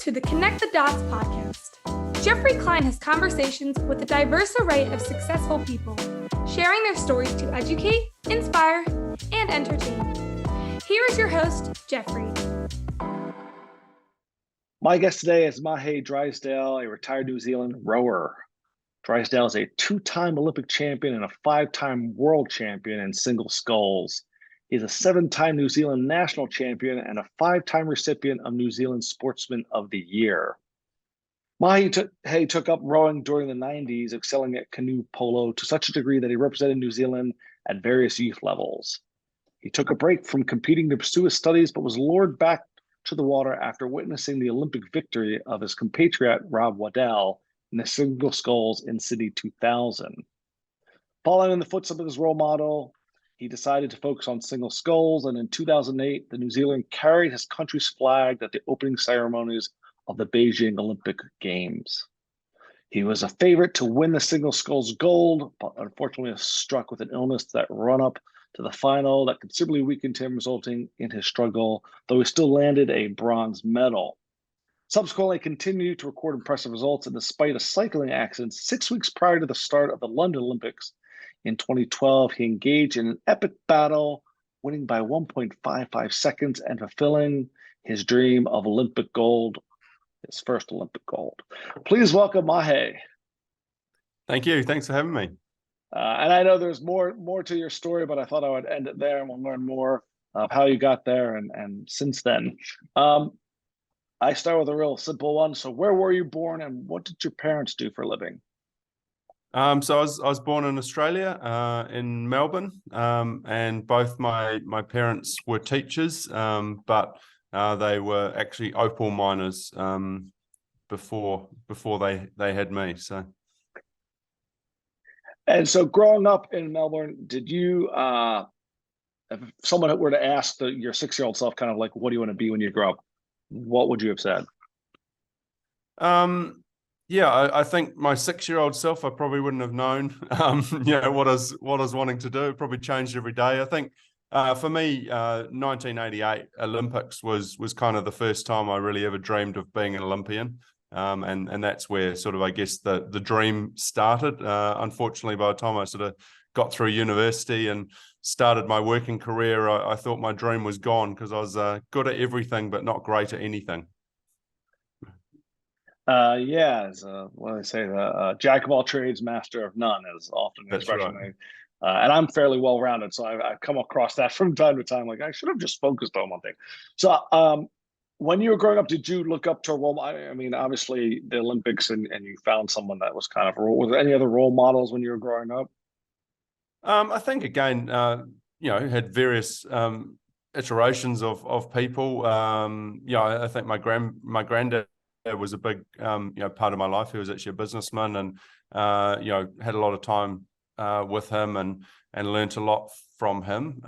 to the Connect the Dots podcast. Jeffrey Klein has conversations with a diverse array of successful people, sharing their stories to educate, inspire, and entertain. Here is your host, Jeffrey. My guest today is Mahé Drysdale, a retired New Zealand rower. Drysdale is a two-time Olympic champion and a five-time world champion in single sculls. He's a 7-time New Zealand national champion and a 5-time recipient of New Zealand Sportsman of the Year. Mahé took up rowing during the 90s, excelling at canoe polo to such a degree that he represented New Zealand at various youth levels. He took a break from competing to pursue his studies, but was lured back to the water after witnessing the Olympic victory of his compatriot Rob Waddell in the single sculls in Sydney 2000. Following in the footsteps of his role model, he decided to focus on single sculls, and in 2008, the New Zealand carried his country's flag at the opening ceremonies of the Beijing Olympic Games. He was a favorite to win the single sculls gold, but unfortunately was struck with an illness that run up to the final that considerably weakened him, resulting in his struggle, though he still landed a bronze medal. Subsequently continued to record impressive results, and despite a cycling accident 6 weeks prior to the start of the London Olympics in 2012, he engaged in an epic battle, winning by 1.55 seconds and fulfilling his dream of Olympic gold, his first Olympic gold. Please welcome Mahé. Thank you. Thanks for having me. And I know there's more to your story, but I thought I would end it there, and we'll learn more of how you got there and since then. I start with a real simple one. So where were you born and what did your parents do for a living? So I was born in Australia, in Melbourne, and both my parents were teachers, but they were actually opal miners before they had me. So. And so growing up in Melbourne, did you, if someone were to ask your 6-year-old self kind of like, what do you want to be when you grow up? What would you have said? Yeah, I think my 6-year-old self, I probably wouldn't have known, what I was wanting to do. It probably changed every day. I think for me, 1988 Olympics was kind of the first time I really ever dreamed of being an Olympian. And that's where sort of, I guess, the dream started. Unfortunately, by the time I sort of got through university and started my working career, I thought my dream was gone because I was good at everything, but not great at anything. As what do they say? The jack of all trades, master of none is often an expression. Right. And I'm fairly well-rounded, so I've come across that from time to time. Like, I should have just focused on one thing. So when you were growing up, did you look up to a role? I mean, obviously the Olympics, and you found someone that was kind of a role. Was there any other role models when you were growing up? I think again, had various iterations of people. I think my granddad was a big part of my life. He was actually a businessman, and had a lot of time with him and learnt a lot from him.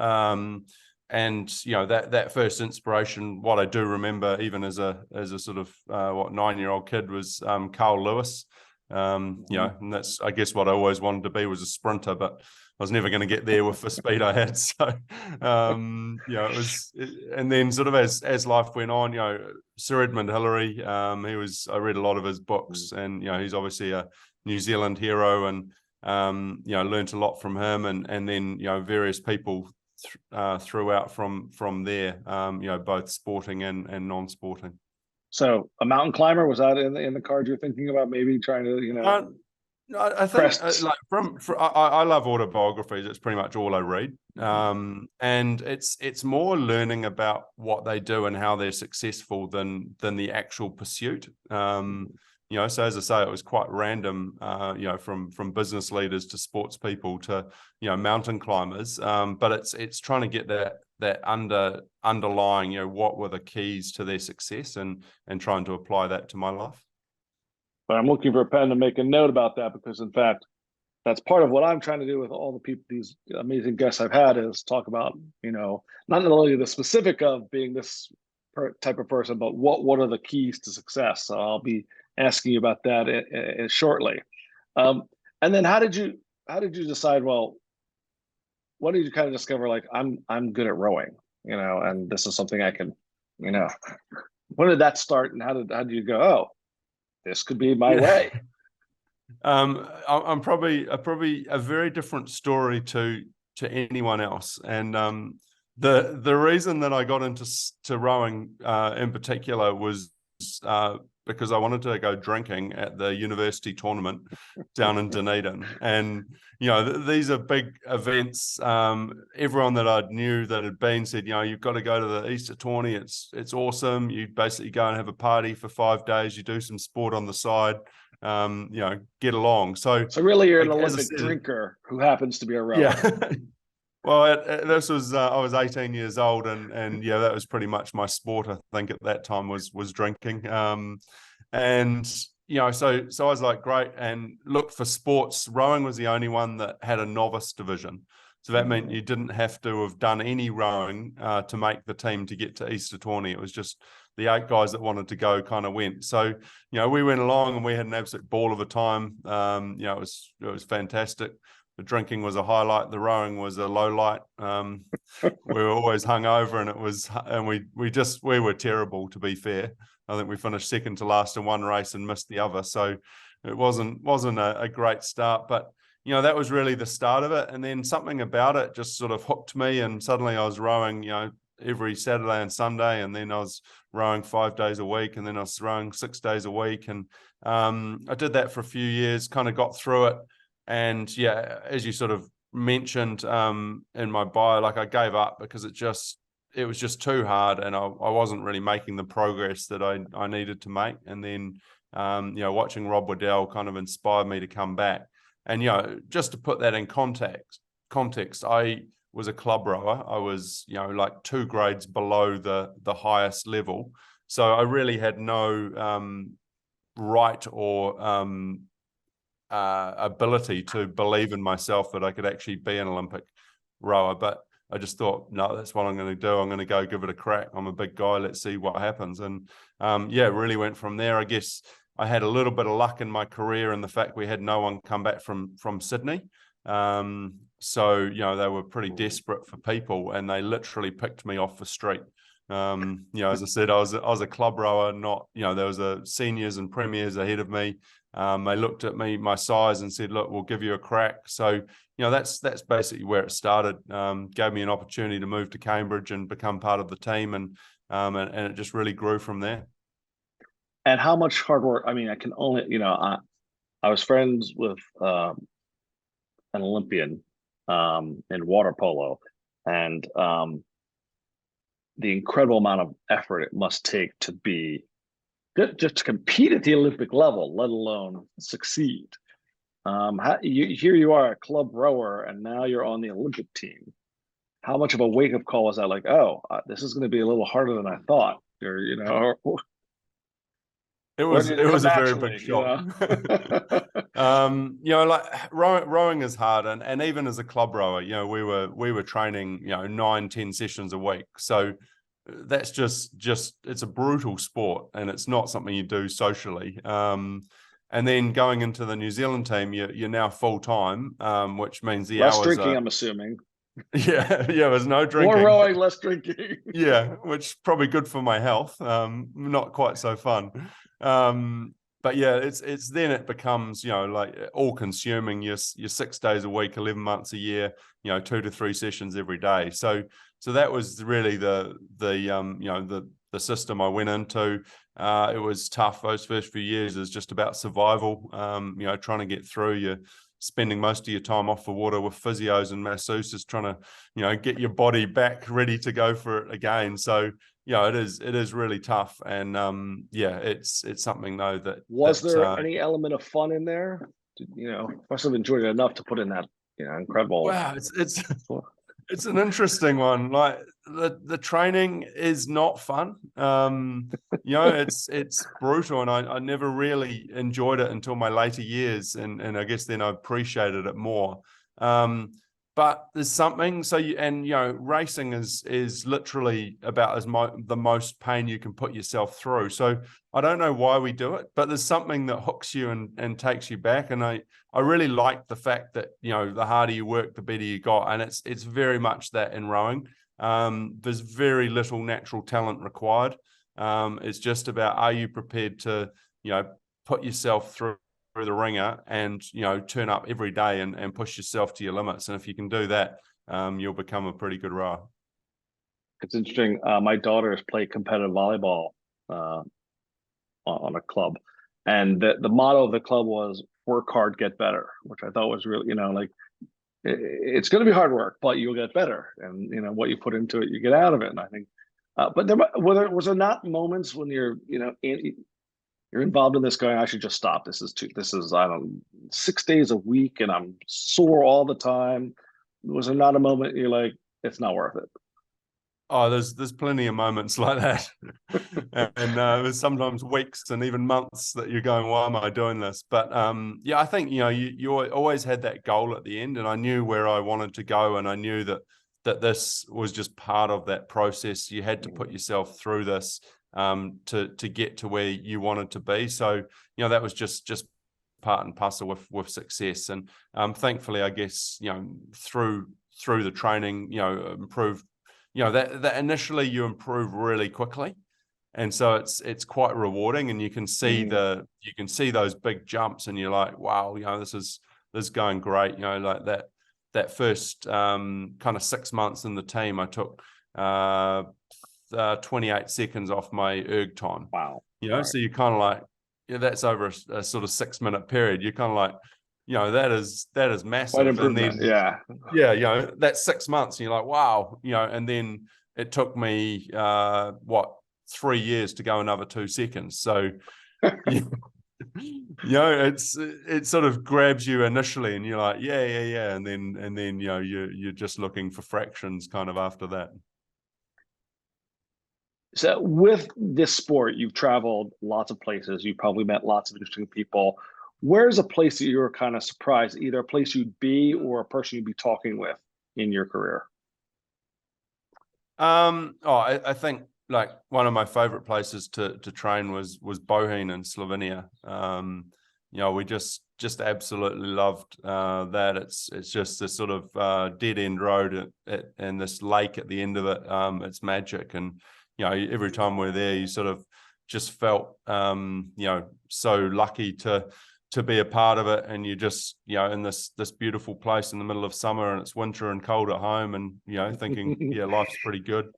And that first inspiration, what I do remember, even as a sort of 9-year-old kid, was Carl Lewis. And that's, I guess, what I always wanted to be, was a sprinter, but I was never going to get there with the speed I had. So, it was, and then sort of as life went on, Sir Edmund Hillary, I read a lot of his books, and, he's obviously a New Zealand hero, and, learned a lot from him, and then, various people throughout from there, both sporting and non-sporting. So a mountain climber, was that in the cards you're thinking about, maybe trying to, I think I love autobiographies. It's pretty much all I read, and it's more learning about what they do and how they're successful than the actual pursuit. So as I say, it was quite random. From business leaders to sports people to mountain climbers. But it's trying to get that underlying what were the keys to their success, and trying to apply that to my life. But I'm looking for a pen to make a note about that, because in fact, that's part of what I'm trying to do with all the people, these amazing guests I've had, is talk about, not only the specific of being this type of person, but what are the keys to success. So I'll be asking you about that shortly. And then how did you decide, well, what did you kind of discover, like, I'm good at rowing, and this is something I can, When did that start, and how did you go? Oh, this could be my way. I'm probably a very different story to anyone else, and the reason that I got into rowing in particular was because I wanted to go drinking at the university tournament down in Dunedin, and these are big events. Everyone that I knew that had been said, you've got to go to the Easter tourney. It's awesome. You basically go and have a party for 5 days. You do some sport on the side. Get along. So really, you're an Olympic drinker who happens to be a rower. Yeah. Well, this was I was 18 years old, and yeah, that was pretty much my sport. I think at that time was drinking. And so I was like, great, and looked for sports. Rowing was the only one that had a novice division. So that meant you didn't have to have done any rowing to make the team to get to Easter tourney. It was just the 8 guys that wanted to go kind of went. So, we went along and we had an absolute ball of a time. It was fantastic. The drinking was a highlight. The rowing was a low light. We were always hungover, and we were terrible, to be fair. I think we finished second to last in one race and missed the other. So it wasn't a great start, but that was really the start of it. And then something about it just sort of hooked me, and suddenly I was rowing, every Saturday and Sunday, and then I was rowing 5 days a week, and then I was rowing 6 days a week. And I did that for a few years, kind of got through it. And yeah, as you sort of mentioned in my bio, like I gave up because it was just too hard, and I wasn't really making the progress that I needed to make. And then watching Rob Waddell kind of inspired me to come back. And just to put that in context, I was a club rower. I was like 2 grades below the highest level, so I really had no right or ability to believe in myself that I could actually be an Olympic rower. But I just thought, no, that's what I'm going to do. I'm going to go give it a crack. I'm a big guy. Let's see what happens. And really went from there. I guess I had a little bit of luck in my career, and the fact we had no one come back from Sydney. So they were pretty desperate for people, and they literally picked me off the street. As I said, I was a club rower. Not there was a seniors and premiers ahead of me. They looked at me, my size, and said, look, we'll give you a crack. So, that's basically where it started. Gave me an opportunity to move to Cambridge and become part of the team. And it just really grew from there. And how much hard work? I mean, I can only, I was friends with an Olympian in water polo, and the incredible amount of effort it must take to be just to compete at the Olympic level, let alone succeed. Here you are, a club rower, and now you're on the Olympic team. How much of a wake-up call was that? Like, this is going to be a little harder than I thought. Or, it was a very big shock. Like rowing is hard, and even as a club rower, we were training 9-10 sessions a week. So that's just it's a brutal sport, and it's not something you do socially. And then going into the New Zealand team, you're now full time, which means the less hours drinking. are, I'm assuming. Yeah, there's no drinking. More rowing, less drinking. Yeah, which probably good for my health. Not quite so fun. But yeah, it's then it becomes like all consuming. You're 6 days a week, 11 months a year. 2 to 3 sessions every day. So that was really the system I went into. It was tough. Those first few years is just about survival. Trying to get through. You're spending most of your time off the water with physios and masseuses, trying to get your body back ready to go for it again. So it is really tough. And it's something though that was there any element of fun in there? Must have enjoyed it enough to put in that incredible. Wow, it's an interesting one. Like the training is not fun. It's brutal, and I never really enjoyed it until my later years, and I guess then I appreciated it more. But there's something. So racing is literally about the most pain you can put yourself through. So I don't know why we do it, but there's something that hooks you and takes you back. And I really like the fact that the harder you work, the better you got, and it's very much that in rowing. There's very little natural talent required. It's just about, are you prepared to, put yourself through the ringer and, turn up every day and push yourself to your limits. And if you can do that, you'll become a pretty good rower. It's interesting. My daughters play competitive volleyball on a club, and the motto of the club was "Work hard, get better," which I thought was really, like, it's going to be hard work, but you'll get better, and what you put into it, you get out of it. And I think, but was there not moments when you're you're involved in this going, I should just stop. This is I don't know, 6 days a week, and I'm sore all the time. Was there not a moment you're like, it's not worth it? Oh, there's plenty of moments like that, and there's sometimes weeks and even months that you're going, why am I doing this? But I think you always had that goal at the end, and I knew where I wanted to go, and I knew that this was just part of that process. You had to put yourself through this to get to where you wanted to be. So that was just part and parcel with success, and thankfully, I guess through the training, improved. That initially you improve really quickly, and so it's quite rewarding, and you can see those big jumps, and you're like, wow, this is going great. Like that first kind of 6 months in the team, I took 28 seconds off my erg time. Wow. Right. So you're kind of like, that's over a sort of 6 minute period. You're kind of like, that is massive. Quite improvement. And then, yeah, that's 6 months, and you're like, wow, and then it took me 3 years to go another 2 seconds. So it sort of grabs you initially, and you're like, yeah, and then you're just looking for fractions kind of after that. So with this sport, you've traveled lots of places. You've probably met lots of interesting people. Where's a place that you were kind of surprised, either a place you'd be or a person you'd be talking with in your career? I think like one of my favorite places to train was Bohinj in Slovenia. We just absolutely loved that. It's just this sort of dead end road and this lake at the end of it. It's magic, and every time we're there, you sort of just felt so lucky to be a part of it, and you just in this beautiful place in the middle of summer, and it's winter and cold at home, and thinking life's pretty good.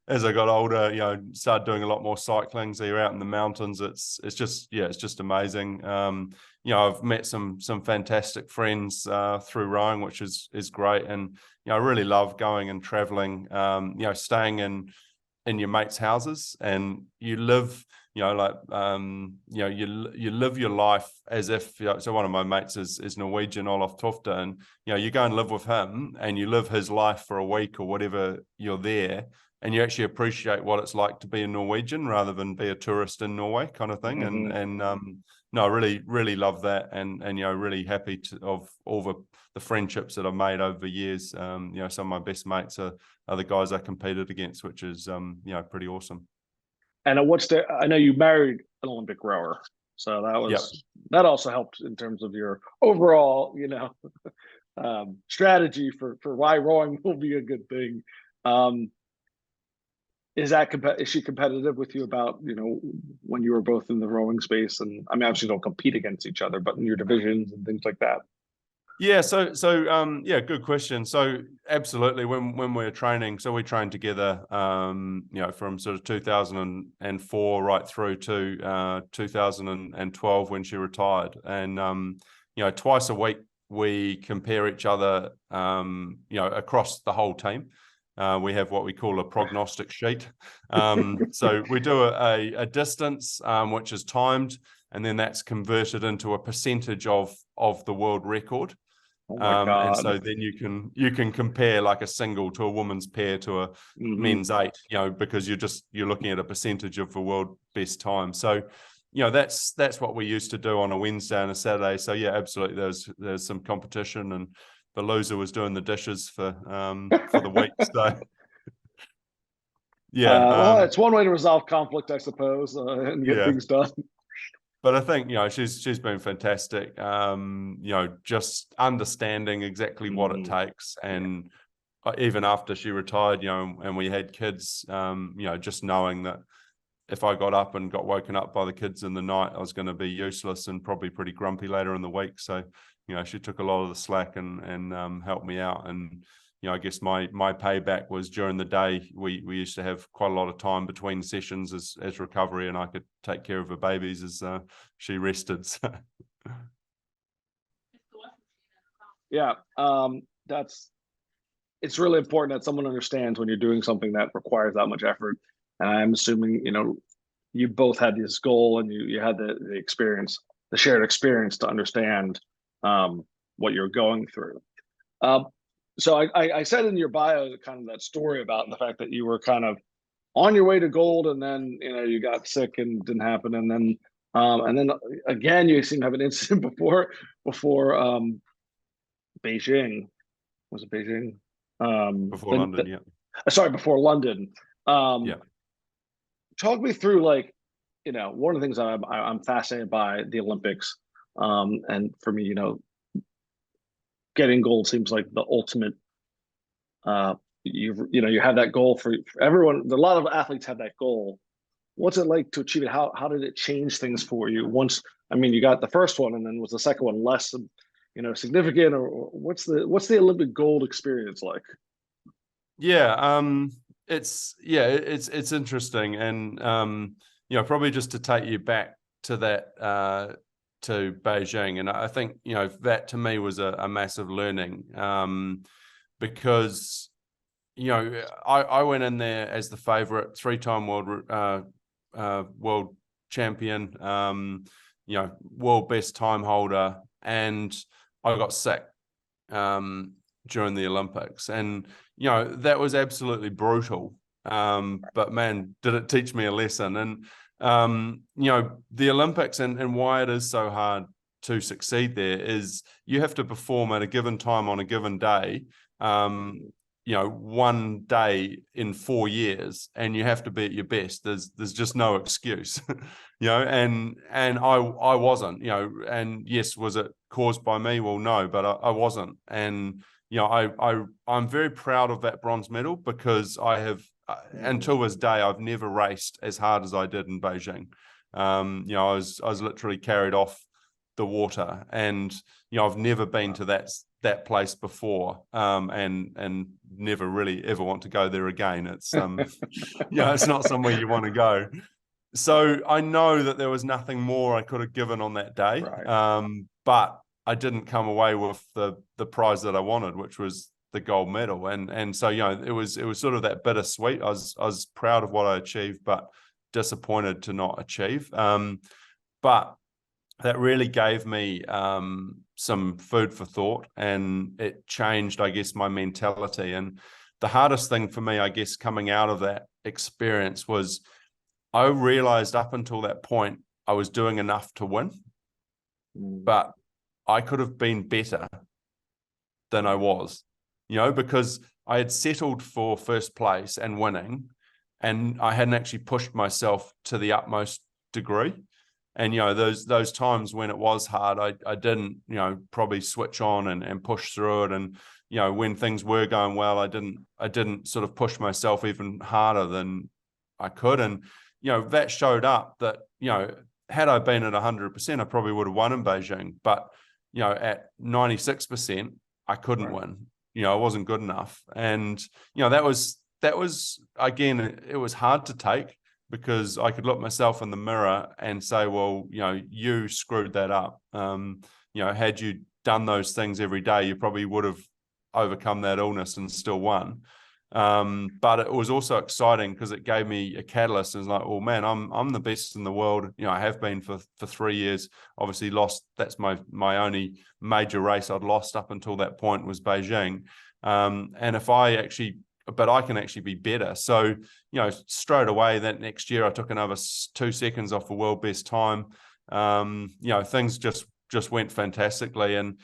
As I got older, started doing a lot more cycling, so you're out in the mountains. It's just amazing. I've met some fantastic friends through rowing, which is great, and I really love going and traveling, staying in your mates' houses, and you live you live your life as if, so one of my mates is Norwegian, Olaf Tufte, and you go and live with him and you live his life for a week or whatever you're there, and you actually appreciate what it's like to be a Norwegian rather than be a tourist in Norway kind of thing. And I really love that, and really happy of all the friendships that I've made over the years. Some of my best mates are the guys I competed against, which is pretty awesome. And I know you married an Olympic rower, so that also helped in terms of your overall, strategy for why rowing will be a good thing. Is she competitive with you about, when you were both in the rowing space? And I mean, obviously you don't compete against each other, but in your divisions and things like that. Yeah, so good question. So absolutely, when we're training, so we trained together, from sort of 2004 right through to 2012 when she retired, and twice a week we compare each other, across the whole team. We have what we call a prognostic sheet. So we do a distance, which is timed, and then that's converted into a percentage of the world record. Oh my God. And so then you can compare like a single to a woman's pair to a men's 8, because you're looking at a percentage of the world best time. So, that's what we used to do on a Wednesday and a Saturday. So yeah, absolutely. There's some competition, and the loser was doing the dishes for the week. So yeah, well, it's one way to resolve conflict, I suppose, and get things done. But I think, she's been fantastic, just understanding exactly what it takes. And even after she retired, and we had kids, just knowing that, if I got up and got woken up by the kids in the night, I was going to be useless and probably pretty grumpy later in the week. So, she took a lot of the slack and helped me out. And, I guess my payback was during the day. We used to have quite a lot of time between sessions as recovery, and I could take care of her babies as she rested. So. Yeah, it's really important that someone understands when you're doing something that requires that much effort. And I'm assuming, you both had this goal and you had the experience, the shared experience to understand what you're going through. So I said in your bio kind of that story about the fact that you were kind of on your way to gold, and then you got sick and it didn't happen, and then again you seem to have an incident before Beijing. Was it Beijing? Before London, yeah. Sorry, before London. Yeah. Talk me through, like, one of the things that I'm fascinated by the Olympics, and for me, getting gold seems like the ultimate. You have that goal for everyone. A lot of athletes have that goal. What's it like to achieve it? How did it change things for you once? I mean, you got the first one, and then was the second one less, significant, or what's the Olympic gold experience like? Yeah, it's interesting, and probably just to take you back to that to Beijing, and I think that to me was a massive learning, because I went in there as the favorite, 3-time world champion, world best time holder, and I got sick during the Olympics, and that was absolutely brutal. But man, did it teach me a lesson. And the Olympics and why it is so hard to succeed there is you have to perform at a given time on a given day, one day in 4 years, and you have to be at your best. There's just no excuse, and I wasn't, and yes, was it caused by me? Well, no, but I wasn't. And I'm very proud of that bronze medal, because I have until this day I've never raced as hard as I did in Beijing. I was literally carried off the water, and I've never been to that place before, and never really ever want to go there again. It's it's not somewhere you want to go. So I know that there was nothing more I could have given on that day, right. But I didn't come away with the prize that I wanted, which was the gold medal. And so, it was sort of that bittersweet. I was proud of what I achieved, but disappointed to not achieve. But that really gave me some food for thought, and it changed, I guess, my mentality. And the hardest thing for me, I guess, coming out of that experience was I realized up until that point I was doing enough to win, but I could have been better than I was, because I had settled for first place and winning, and I hadn't actually pushed myself to the utmost degree. And, those times when it was hard, I didn't, probably switch on and push through it. And, when things were going well, I didn't sort of push myself even harder than I could. And, that showed up that, had I been at 100%, I probably would have won in Beijing. But, at 96%, I couldn't win. I wasn't good enough. And, that was, again, it was hard to take, because I could look myself in the mirror and say, well, you screwed that up. Had you done those things every day, you probably would have overcome that illness and still won. But it was also exciting because it gave me a catalyst. It's like, oh man, I'm the best in the world. I have been for 3 years. Obviously lost. That's my only major race I'd lost up until that point was Beijing. And but I can actually be better. So, straight away that next year I took another 2 seconds off a world best time. Things just went fantastically. And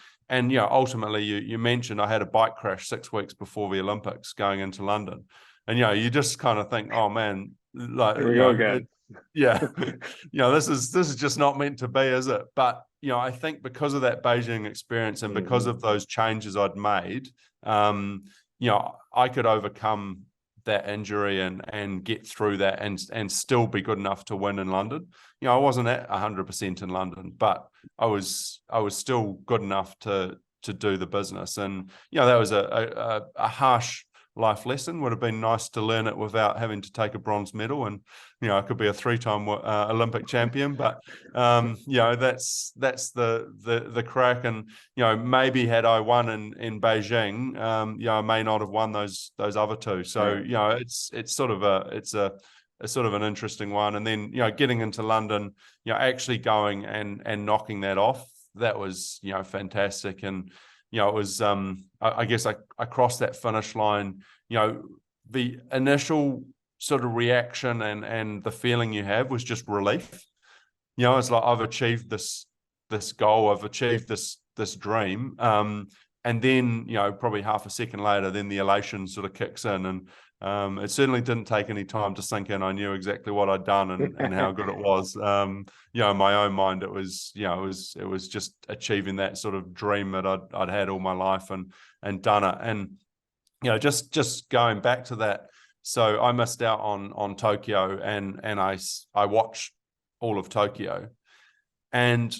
ultimately you mentioned I had a bike crash 6 weeks before the Olympics going into London. And, you just kind of think, oh man, like, here we go again. This is just not meant to be, is it? But, I think because of that Beijing experience and because of those changes I'd made, I could overcome that injury and get through that and still be good enough to win in London. You know, I wasn't at 100% in London, but I was still good enough to do the business. And you know, that was a harsh life lesson. Would have been nice to learn it without having to take a bronze medal, and you know, I could be a 3-time Olympic champion. But you know, that's the crack. And you know, maybe had I won in Beijing, you know, I may not have won those other two. So you know, it's sort of a sort of an interesting one. And then you know, getting into London, you know, actually going and knocking that off, that was, you know, fantastic. And you know, it was I guess I crossed that finish line. You know, the initial sort of reaction and the feeling you have was just relief. You know, it's like, I've achieved this goal, I've achieved this dream. And then, you know, probably half a second later, then the elation sort of kicks in. And it certainly didn't take any time to sink in. I knew exactly what I'd done and how good it was. You know, in my own mind, it was, you know, it was just achieving that sort of dream that I'd had all my life and done it. And, you know, just going back to that. So I missed out on Tokyo, and I watched all of Tokyo, and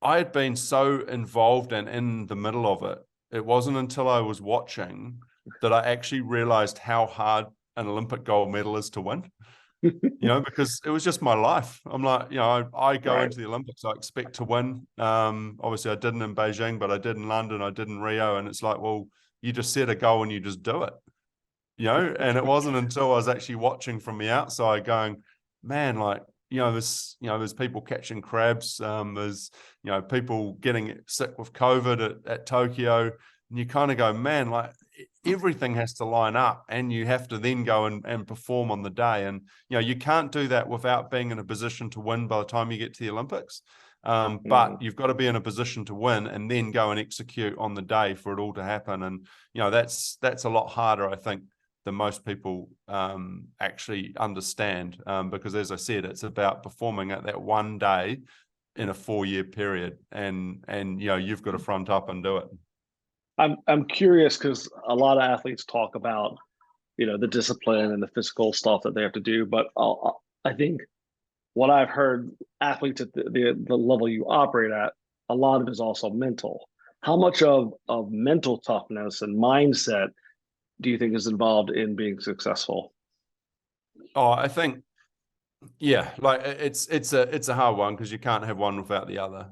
I had been so involved and in the middle of it. It wasn't until I was watching that I actually realized how hard an Olympic gold medal is to win. You know, because it was just my life. I'm like, you know, I go into the Olympics, I expect to win. Obviously I didn't in Beijing, but I did in London, I did in Rio, and it's like, well, you just set a goal and you just do it. You know, and it wasn't until I was actually watching from the outside going, man, like, you know, there's people catching crabs, there's, you know, people getting sick with COVID at Tokyo, and you kind of go, man, like, everything has to line up, and you have to then go and perform on the day. And, you know, you can't do that without being in a position to win by the time you get to the Olympics. But you've got to be in a position to win and then go and execute on the day for it all to happen. And, you know, that's a lot harder, I think, than most people actually understand, because as I said, it's about performing at that one day in a 4-year period, and you know, you've got to front up and do it. I'm curious because a lot of athletes talk about, you know, the discipline and the physical stuff that they have to do, but I think what I've heard athletes at the level you operate at, a lot of it is also mental. How much of mental toughness and mindset do you think is involved in being successful? Oh, I think, yeah, like it's a hard one because you can't have one without the other.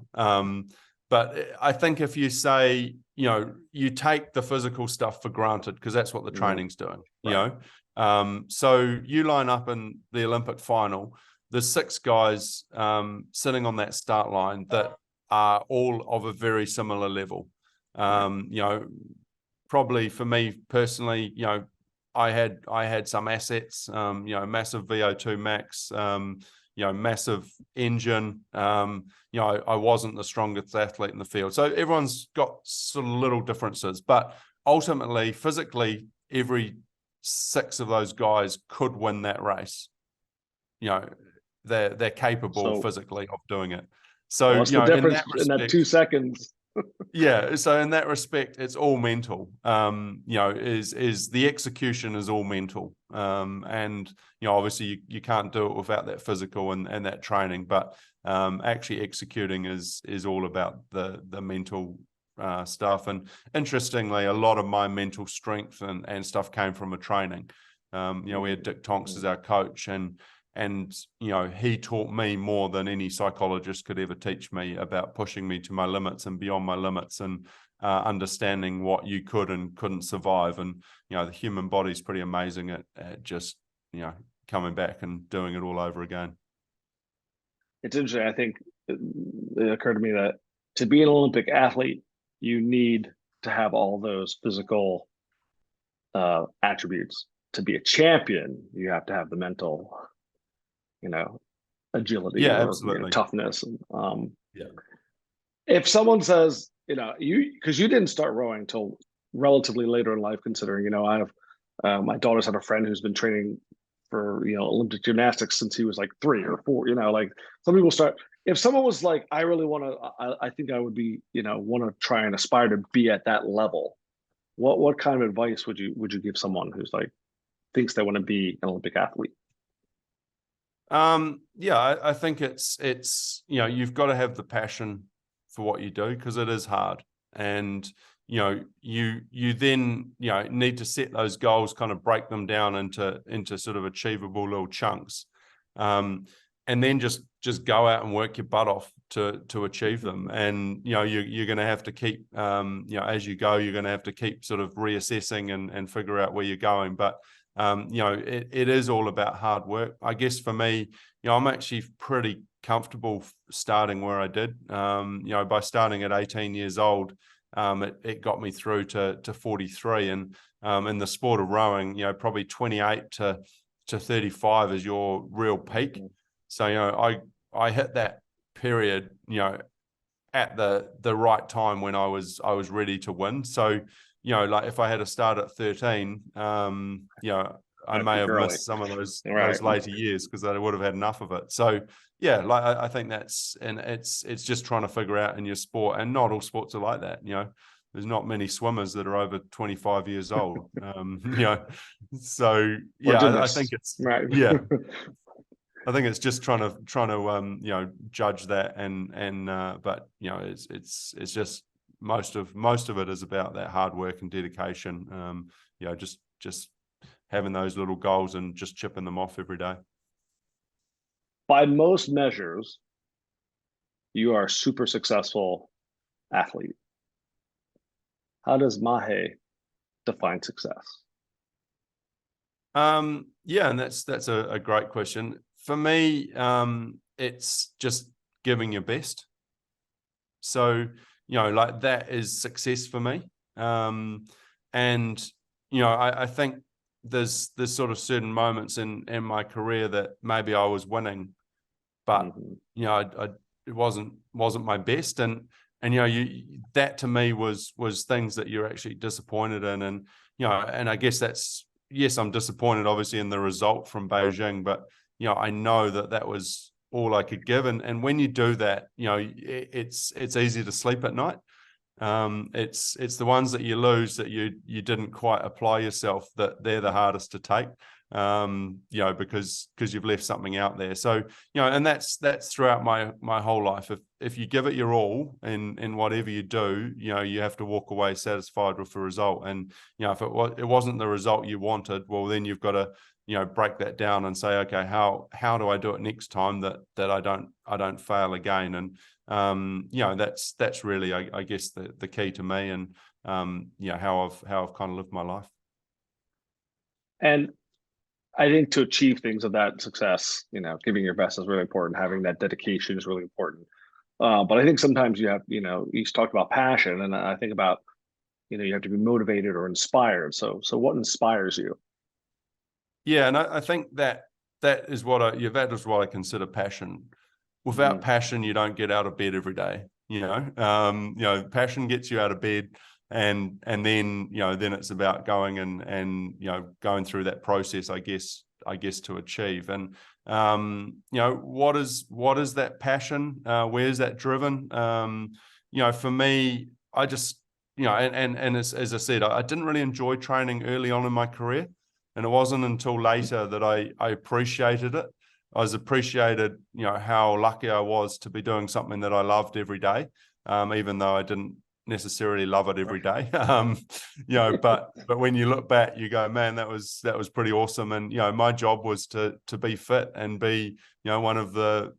But I think if you say, you know, you take the physical stuff for granted because that's what the training's doing, you know. So you line up in the Olympic final, there's 6 guys sitting on that start line that are all of a very similar level. You know, probably for me personally, you know, I had some assets, you know, massive VO2 max, you know, massive engine. You know, I wasn't the strongest athlete in the field. So everyone's got sort of little differences, but ultimately, physically, every 6 of those guys could win that race. You know, they're capable physically of doing it. So, what's you know, the difference in that 2 seconds? Yeah, so in that respect, it's all mental. You know, is the execution is all mental. And you know, obviously you can't do it without that physical and that training, but actually executing is all about the mental stuff. And interestingly, a lot of my mental strength and stuff came from a training. You know, we had Dick Tonks as our coach, and you know, he taught me more than any psychologist could ever teach me about pushing me to my limits and beyond my limits, and understanding what you could and couldn't survive. And you know, the human body is pretty amazing at just, you know, coming back and doing it all over again. It's interesting. I think it occurred to me that to be an Olympic athlete, you need to have all those physical attributes. To be a champion, you have to have the mental, you know, agility or, you know, toughness. And, if someone says, you know, because you didn't start rowing until relatively later in life, considering, you know, I have my daughters have a friend who's been training for, you know, Olympic gymnastics since he was like 3 or 4. You know, like some people start. If someone was like, I really want to, I think I would be, you know, want to try and aspire to be at that level. What kind of advice would you give someone who's like thinks they want to be an Olympic athlete? Yeah, I think it's you've got to have the passion for what you do, because it is hard, and you then need to set those goals, kind of break them down into sort of achievable little chunks, and then just go out and work your butt off to achieve them. And you're going to have to keep as you go, you're going to have to keep sort of reassessing and figure out where you're going. But it is all about hard work. I guess for me, I'm actually pretty comfortable starting where I did. By starting at 18 years old, it got me through to 43. And in the sport of rowing, probably 28 to 35 is your real peak. So, I hit that period, at the right time when I was ready to win. So, like if I had to start at 13, I may have missed some of those later years, because I would have had enough of it. So yeah, like I think it's just trying to figure out in your sport, and not all sports are like that. There's not many swimmers that are over 25 years old. So yeah, I think it's right. Yeah. I think it's just trying to judge that, but it's just most of it is about that hard work and dedication. Just having those little goals and just chipping them off every day. By most measures, you are a super successful athlete. How does Mahé define success? Yeah, and that's a great question. For me, it's just giving your best. So, like that is success for me. And, I think there's sort of certain moments in my career that maybe I was winning, but, it wasn't my best. And that to me was things that you're actually disappointed in. And, and I guess yes, I'm disappointed obviously in the result from Beijing, but I know that was all I could give. And when you do that, it's easy to sleep at night. It's the ones that you lose that you didn't quite apply yourself, that they're the hardest to take. Because you've left something out there. So, and that's throughout my whole life. If you give it your all in whatever you do, you have to walk away satisfied with the result. And, if it wasn't the result you wanted, well, then you've got to, break that down and say, okay, how do I do it next time that I don't fail again? And, that's really, I guess the key to me, and, how I've kind of lived my life. And I think to achieve things of that success, giving your best is really important. Having that dedication is really important. But I think sometimes you have, you talked about passion, and I think about, you have to be motivated or inspired. So what inspires you? Yeah, and I think that is what I consider passion. Without passion, you don't get out of bed every day. Passion gets you out of bed. And then then it's about going and going through that process, I guess to achieve. And what is that passion? Where's that driven? For me, I just and as I said, I didn't really enjoy training early on in my career, and it wasn't until later that I appreciated it. I was appreciated, how lucky I was to be doing something that I loved every day, even though I didn't necessarily love it every day. But when you look back, you go, man, that was pretty awesome. And my job was to be fit and be one of the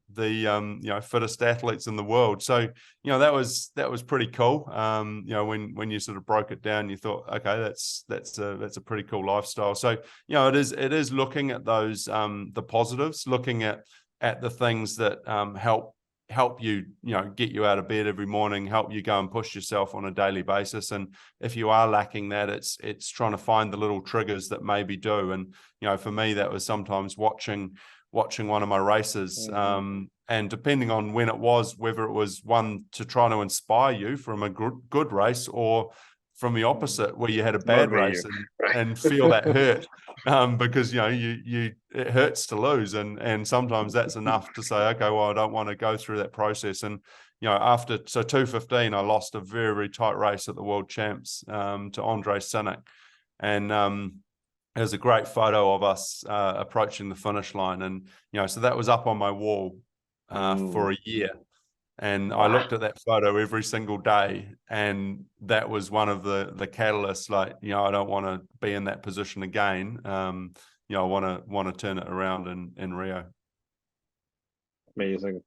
fittest athletes in the world. So that was pretty cool. When you sort of broke it down, you thought, okay, that's a pretty cool lifestyle. So it is looking at those the positives, looking at the things that help you get you out of bed every morning, help you go and push yourself on a daily basis. And if you are lacking that, it's trying to find the little triggers that maybe do. And for me, that was sometimes watching one of my races, and depending on when it was, whether it was one to try to inspire you from a good race, or from the opposite, where you had a bad race and feel that hurt, because it hurts to lose, and sometimes that's enough to say, okay, well, I don't want to go through that process. And after 2:15, I lost a very, very tight race at the World Champs to Andre Sinek, and there's a great photo of us approaching the finish line, and so that was up on my wall for a year. And I looked at that photo every single day, and that was one of the catalysts. Like, I don't want to be in that position again. I want to turn it around in Rio. Amazing.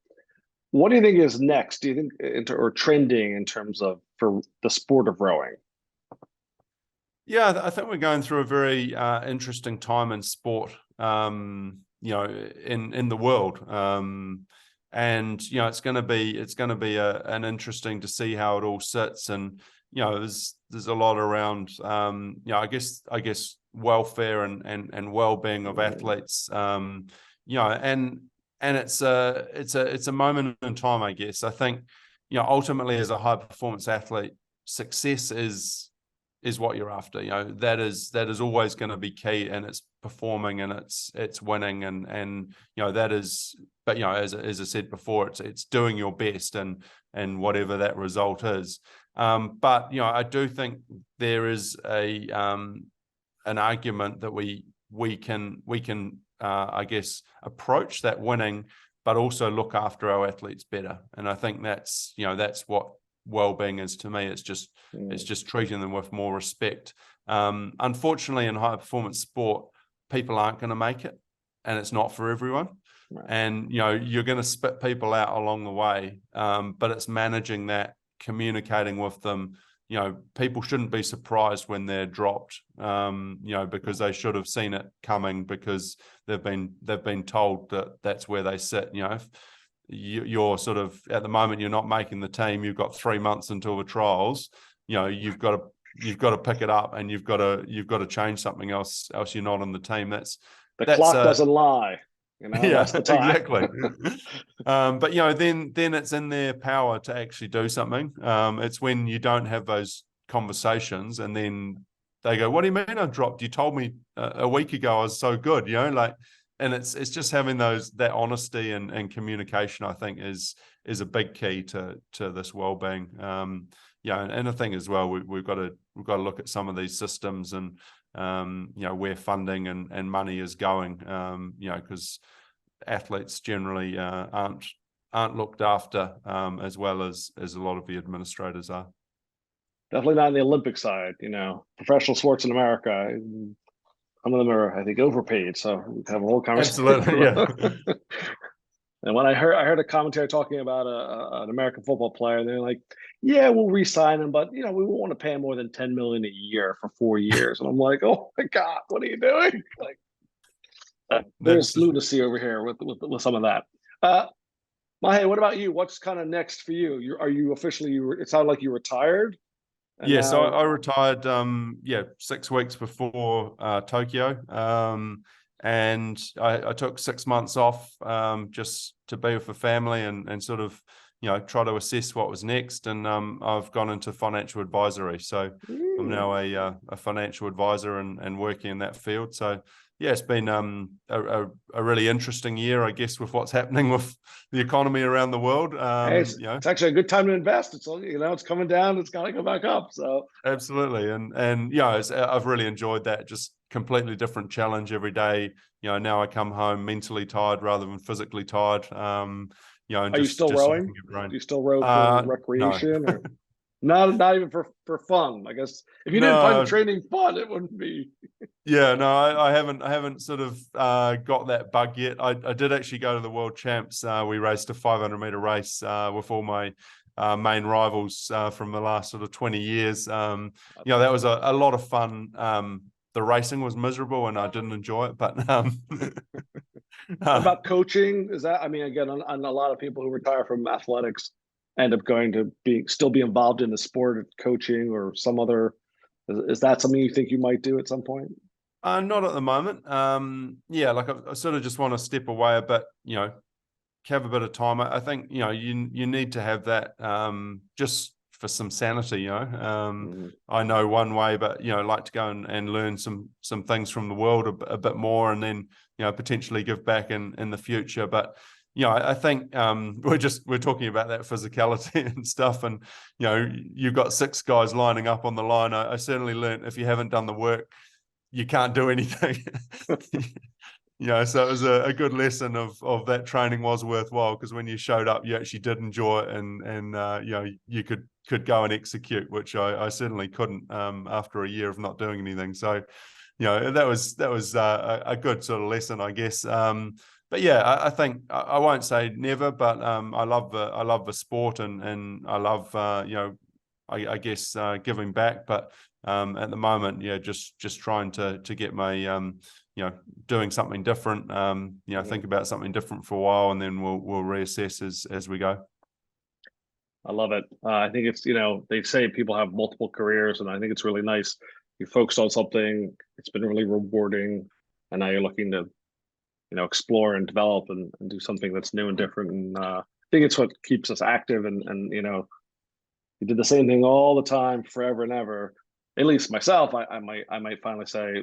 What do you think is next? Do you think, or trending in terms of for the sport of rowing? Yeah, I think we're going through a very interesting time in sport. In the world. And it's going to be an interesting to see how it all sits, and there's a lot around I guess welfare and well-being of athletes, and it's a moment in time, I guess. I think ultimately, as a high performance athlete, success is what you're after. That is always going to be key, and it's performing and it's winning, and that is. But as I said before, it's doing your best and whatever that result is. But I do think there is an argument that we can I guess approach that winning, but also look after our athletes better. And I think that's what well-being is to me. It's just treating them with more respect. Unfortunately, in high performance sport, people aren't going to make it, and it's not for everyone. Right. And you're going to spit people out along the way, but it's managing that, communicating with them. People shouldn't be surprised when they're dropped, because they should have seen it coming, because they've been told that that's where they sit. If you're sort of, at the moment, you're not making the team, you've got 3 months until the trials, you've got to pick it up, and you've got to change something else you're not on the team. That's clock doesn't lie. Yeah, exactly. But then it's in their power to actually do something. It's when you don't have those conversations, and then they go, "What do you mean I dropped? You told me a week ago I was so good." And it's just having that honesty and communication, I think, is a big key to this well-being. And I think as well, we've got to look at some of these systems and where funding and money is going, because athletes generally aren't looked after as well as a lot of the administrators are. Definitely not on the Olympic side. Professional sports in America, some of them are, I think, overpaid. So we have a whole conversation. Absolutely, yeah. And when I heard a commentary talking about an American football player, and they're like, "Yeah, we'll re-sign him, but we won't want to pay him more than $10 million a year for 4 years." And I'm like, "Oh my God, what are you doing?" Like, there's lunacy over here with some of that. Mahé, what about you? What's kind of next for you? Are you officially? It sounded like you retired. Yes, I retired. 6 weeks before Tokyo. And I took 6 months off just to be with the family and sort of, try to assess what was next. And I've gone into financial advisory. So I'm now a financial advisor and working in that field. So yeah, it's been a really interesting year, I guess, with what's happening with the economy around the world. It's actually a good time to invest. It's it's coming down. It's got to go back up. So absolutely, and I've really enjoyed that. Just completely different challenge every day. Now I come home mentally tired rather than physically tired. And are you still rowing? Do you still row for recreation? No. Or not even for fun? I guess if you didn't find the training fun, it wouldn't be. Yeah, no, I haven't sort of got that bug yet. I did actually go to the World Champs. We raced a 500-meter race with all my main rivals from the last sort of 20 years. That was a lot of fun. The racing was miserable and I didn't enjoy it, but about coaching, is that, again, on a lot of people who retire from athletics end up going to still be involved in the sport of coaching or some other. Is that something you think you might do at some point? Not at the moment. Like I sort of just want to step away a bit, have a bit of time. I think, you need to have that just for some sanity, I know one way, but, like to go and learn some things from the world a bit more, and then, potentially give back in the future. But, I think we're talking about that physicality and stuff, and, you've got 6 guys lining up on the line. I certainly learned, if you haven't done the work, you can't do anything. So it was a good lesson of that training was worthwhile, because when you showed up, you actually did enjoy it, and you could go and execute, which I certainly couldn't after a year of not doing anything. So, that was a good sort of lesson, I guess. But yeah, I think I won't say never, but I love the sport, and I love I guess giving back. But at the moment, just trying to get my doing something different. Think about something different for a while, and then we'll reassess as we go. I love it. I think it's, they say people have multiple careers, and I think it's really nice. You focused on something, it's been really rewarding, and now you're looking to, explore and develop and do something that's new and different. And I think it's what keeps us active. And you did the same thing all the time, forever and ever. At least myself, I might finally say,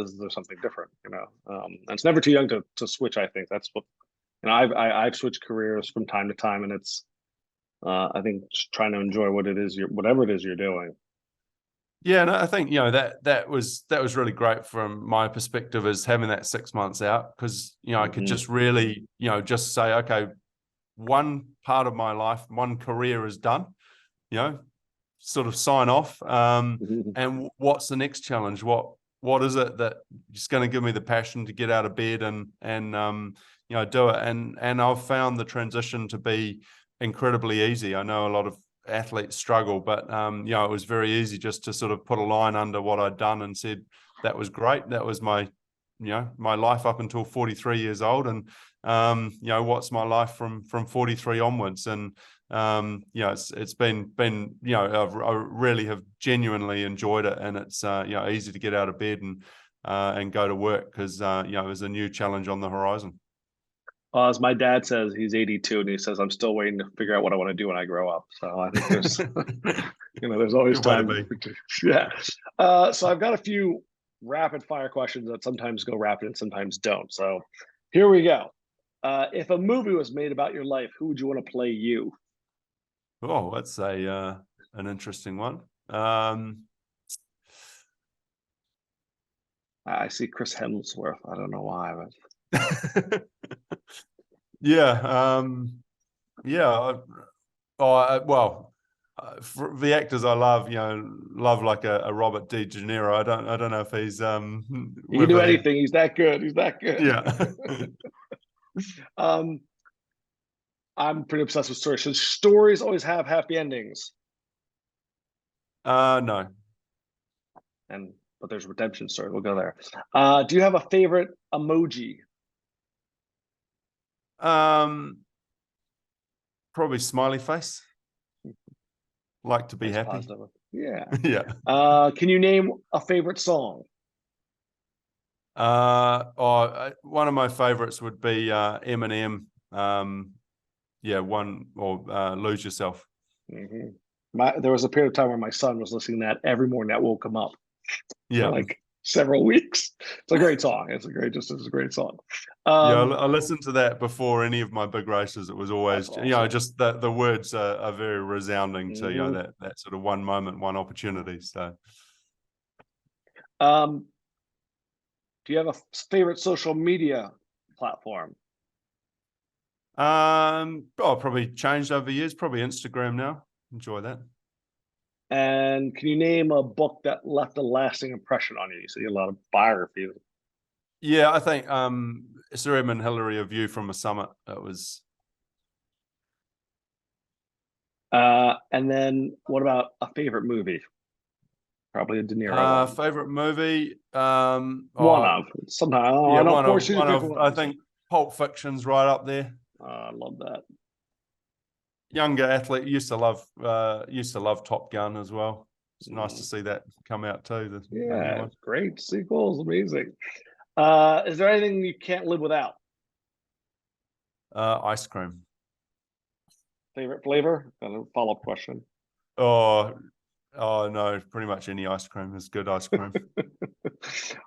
is there something different? And it's never too young to switch. I think that's what, I've switched careers from time to time, and it's I think just trying to enjoy whatever it is you're doing. Yeah, and I think that was really great from my perspective, is having that 6 months out, because I could just really just say, okay, one part of my life, one career is done, sort of sign off, and what's the next challenge? What is it that is going to give me the passion to get out of bed and do it? And I've found the transition to be incredibly easy. I know a lot of athletes struggle, but it was very easy just to sort of put a line under what I'd done and said, that was great. That was my my life up until 43 years old, and what's my life from 43 onwards. And it's been I really have genuinely enjoyed it, and it's easy to get out of bed and go to work, because there's a new challenge on the horizon. As my dad says, he's 82, and he says, I'm still waiting to figure out what I want to do when I grow up. So I think there's there's always time. Yeah. So I've got a few rapid fire questions that sometimes go rapid and sometimes don't. So here we go. If a movie was made about your life, who would you want to play you? Oh, that's an interesting one. I see Chris Hemsworth. I don't know why, but yeah, for the actors I love, love like a Robert De Niro. I don't know if he's he can do anything. He's that good. He's that good. Yeah. I'm pretty obsessed with stories. Should stories always have happy endings? No. But there's redemption story. We'll go there. Do you have a favorite emoji? Probably smiley face. Like to be happy. Positive. Yeah. Yeah. Can you name a favorite song? One of my favorites would be Eminem. One, or Lose Yourself. There was a period of time where my son was listening to that every morning. That woke him up. Yeah, like several weeks. It's a great song. It's a great song. I listened to that before any of my big races. It was always, awesome. just that the words are very resounding to that sort of one moment, one opportunity. So, do you have a favorite social media platform? Probably changed over the years. Probably Instagram now. Enjoy that. And can you name a book that left a lasting impression on you? You see a lot of biographies. Yeah, I think Sir Edmund Hillary, A View from a Summit. That was. And then what about a favorite movie? Probably a De Niro one. Favorite movie? One of. Sometimes I don't force you to pick one. I think Pulp Fiction's right up there. I love that. Younger athlete, used to love Top Gun as well. It's nice to see that come out too. Yeah, great sequels, amazing. Is there anything you can't live without? Ice cream. Favorite flavor? Got a follow-up question. Oh no, pretty much any ice cream is good ice cream.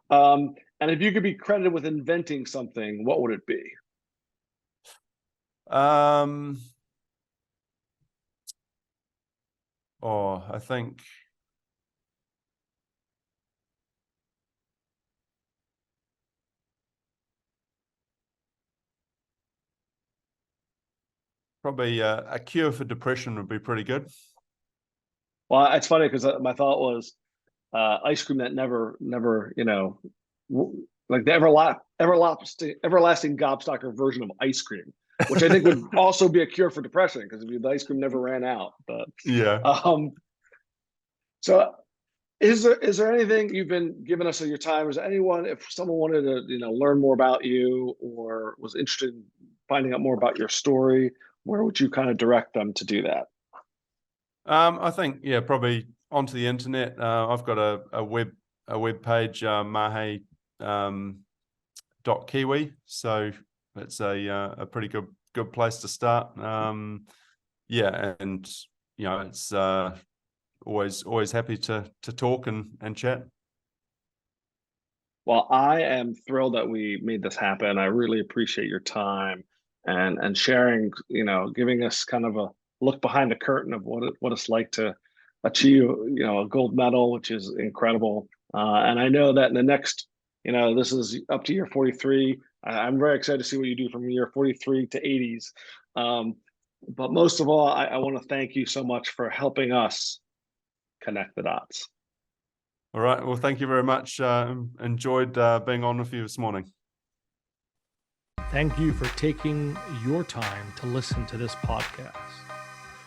And if you could be credited with inventing something, what would it be? I think probably a cure for depression would be pretty good. Well, it's funny because my thought was ice cream that never, like the everlasting gobstocker version of ice cream, which I think would also be a cure for depression because the ice cream never ran out. But Yeah. So is there anything you've been giving us of your time? Is there anyone, if someone wanted to, learn more about you or was interested in finding out more about your story, where would you kind of direct them to do that? I think, probably onto the internet. I've got a web page, Mahé .kiwi. So it's a pretty good place to start. And it's always happy to talk and chat. Well, I am thrilled that we made this happen. I really appreciate your time and sharing, giving us kind of a look behind the curtain of what it's like to achieve, a gold medal, which is incredible. And I know that in the next, this is up to year 43. I'm very excited to see what you do from year 43 to 80s. But most of all, I want to thank you so much for helping us connect the dots. All right. Well, thank you very much. Enjoyed being on with you this morning. Thank you for taking your time to listen to this podcast.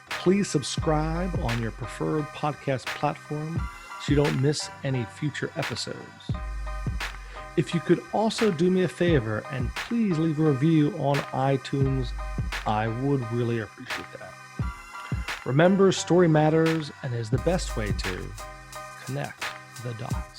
Please subscribe on your preferred podcast platform so you don't miss any future episodes. If you could also do me a favor and please leave a review on iTunes, I would really appreciate that. Remember, story matters and is the best way to connect the dots.